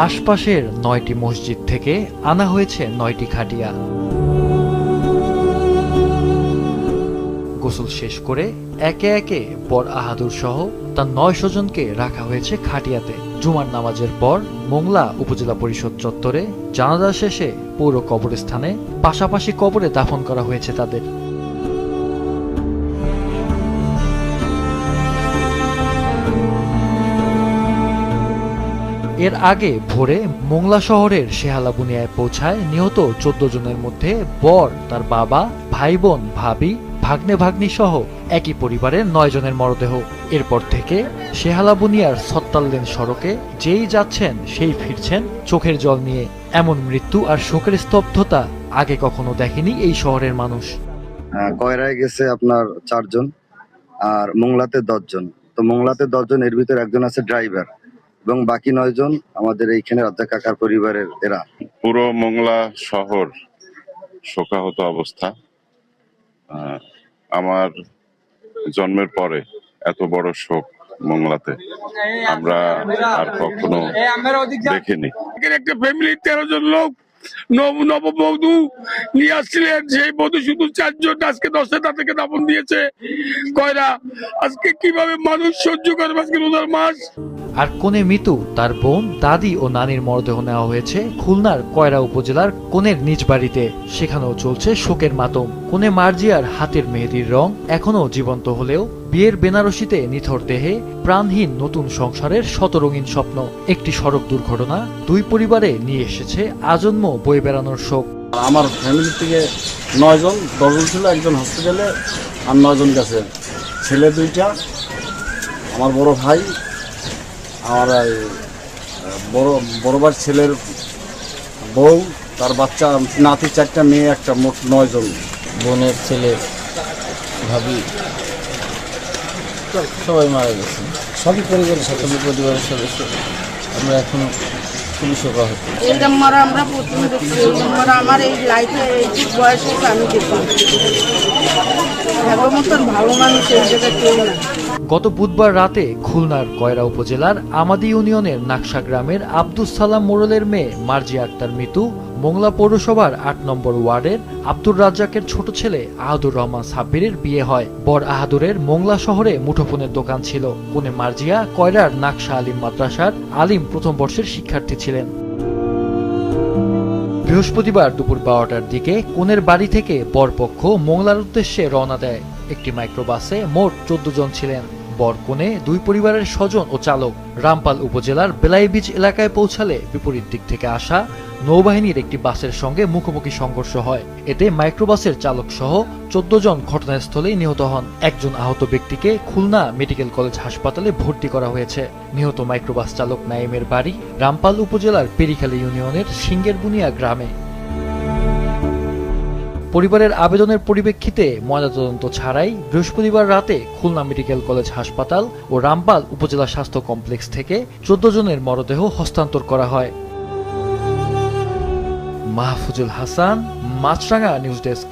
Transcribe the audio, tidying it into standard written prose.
আশপাশের ৯টি মসজিদ থেকে আনা হয়েছে ৯টি খাটিয়া। গোসল শেষ করে একে একে বর আহাদুর সহ তার ৯ স্বজনকে রাখা হয়েছে খাটিয়াতে। জুমার নামাজের পর মোংলা উপজেলা পরিষদ চত্বরে জানাজা শেষে পৌর কবরস্থানে পাশাপাশি কবরে দাফন করা হয়েছে তাদের। এর আগে ভোরে মোংলা শহরের শেহালা বুনিয়ায় পৌঁছায় নিহত ১৪ জনের মধ্যে বর, তার বাবা, ভাই বোন, ভাবি, ভাগ্নে ভাগ্নি সহ একই পরিবারের ৯ জনের মরদেহ। এরপর থেকে শেহালা বুনিয়ার ৭৬ লেন সড়কে যেই যাচ্ছেন সেই ফিরছেন চোখের জল নিয়ে। এমন মৃত্যু আর শোকের স্তব্ধতা আগে কখনো দেখেনি এই শহরের মানুষ। কয়রায় গেছে আপনার ৪ জন আর মোংলাতে ১০ জন। তো মোংলাতে ১০ জন, এর ভিতরে একজন আছে ড্রাইভার এবং বাকি ৯ জন আমাদের এইখানে রাজ্জাক কাকার পরিবারের এরা। পুরো মোংলা শহর শোকাহত অবস্থা। আমার জন্মের পরে এত বড় শোক মোংলাতে আমরা আর কখনো দেখিনি। একটা ফ্যামিলির ১৩ জন লোক নববধূ নিয়ে আসছিলেন, সেই বধূ শুধু ৪ জন আজকে ১০টা থেকে দাফন দিয়েছে কয়রা। আজকে কিভাবে মানুষ সহ্য করবে আজকে রোজার মাস। আর কোনে মিতু, তার বোন, দাদি ও নানির মরদেহ নেওয়া হয়েছে খুলনার কয়রা উপজেলার কোনের নিজ বাড়িতে। সেখানেও চলছে শোকের মাতম। কোনে মার্জিয়ার হাতের মেহেদির রং এখনো জীবন্ত হলেও বিয়ের বেনারসিতে নিথর দেহে প্রাণহীন নতুন সংসারের শতরঙিন স্বপ্ন। একটি সড়ক দুর্ঘটনা ২ পরিবারে নিয়ে এসেছে আজন্ম বয়ে বেড়ানোর শোক। আমার ফ্যামিলি থেকে ৯ জন, ১০ জন ছিল, একজন হসপিটালে আর ৯ জন গেছে। ছেলে ২টা, আমার বড় ভাই, আমার বড় ভাই ছেলের বউ, তার বাচ্চা, নাতি ৪টা, মেয়ে ১টা, মোট ৯ জন। বোনের ছেলে, ভাবি সবাই মারা গেছে। সবই পরিবারের সদস্য। আমরা এখন খুবই শোকাহত। এইরকম মারা আমরা প্রথম দেখছি। এইরকম মারা আমার এই লাইফে এই বয়স হয়েছে আমি দেখলাম। এবার মতন ভালো মানুষ এই জায়গায় কেউ না। গত বুধবার রাতে খুলনার কয়রা উপজেলার আমাদি ইউনিয়নের নাকশা গ্রামের আব্দুস সালাম মোড়লের মেয়ে মার্জিয়া আক্তার মিতু মোংলা পৌরসভার ৮ নম্বর ওয়ার্ডের আব্দুর রাজ্জাকের ছোট ছেলে আহাদুর রহমান সাব্বিরের বিয়ে হয়। বর আহাদুরের মোংলা শহরে মুঠোফোনের দোকান ছিল। কোনে মার্জিয়া কয়রার নাকশা আলিম মাদ্রাসার আলিম প্রথম বর্ষের শিক্ষার্থী ছিলেন। বৃহস্পতিবার দুপুর ১২টার দিকে কোনের বাড়ি থেকে বরপক্ষ মোংলার উদ্দেশ্যে রওনা দেয়। একটি মাইক্রোবাসে মোট ১৪ জন ছিলেন। বর কনে ২ পরিবারের স্বজন ও চালক। রামপাল উপজেলার বেলাইবীজ এলাকায় পৌঁছালে বিপরীত দিক থেকে আসা নৌবাহিনীর একটি বাসের সঙ্গে মুখোমুখি সংঘর্ষ হয়। এতে মাইক্রোবাসের চালক সহ ১৪ জন ঘটনাস্থলেই নিহত হন। একজন আহত ব্যক্তিকে খুলনা মেডিকেল কলেজ হাসপাতালে ভর্তি করা হয়েছে। নিহত মাইক্রোবাস চালক নাইমের বাড়ি রামপাল উপজেলার পেরিখালী ইউনিয়নের সিঙ্গের বুনিয়া গ্রামে। পরিবারের আবেদনের পরিপ্রেক্ষিতে ময়নাতদন্ত ছাড়াই বৃহস্পতিবার রাতে খুলনা মেডিকেল কলেজ হাসপাতাল ও রামপাল উপজেলা স্বাস্থ্য কমপ্লেক্স থেকে ১৪ জনের মরদেহ হস্তান্তর করা হয়। মাহফুজুল হাসান, মাছরাঙা নিউজ ডেস্ক।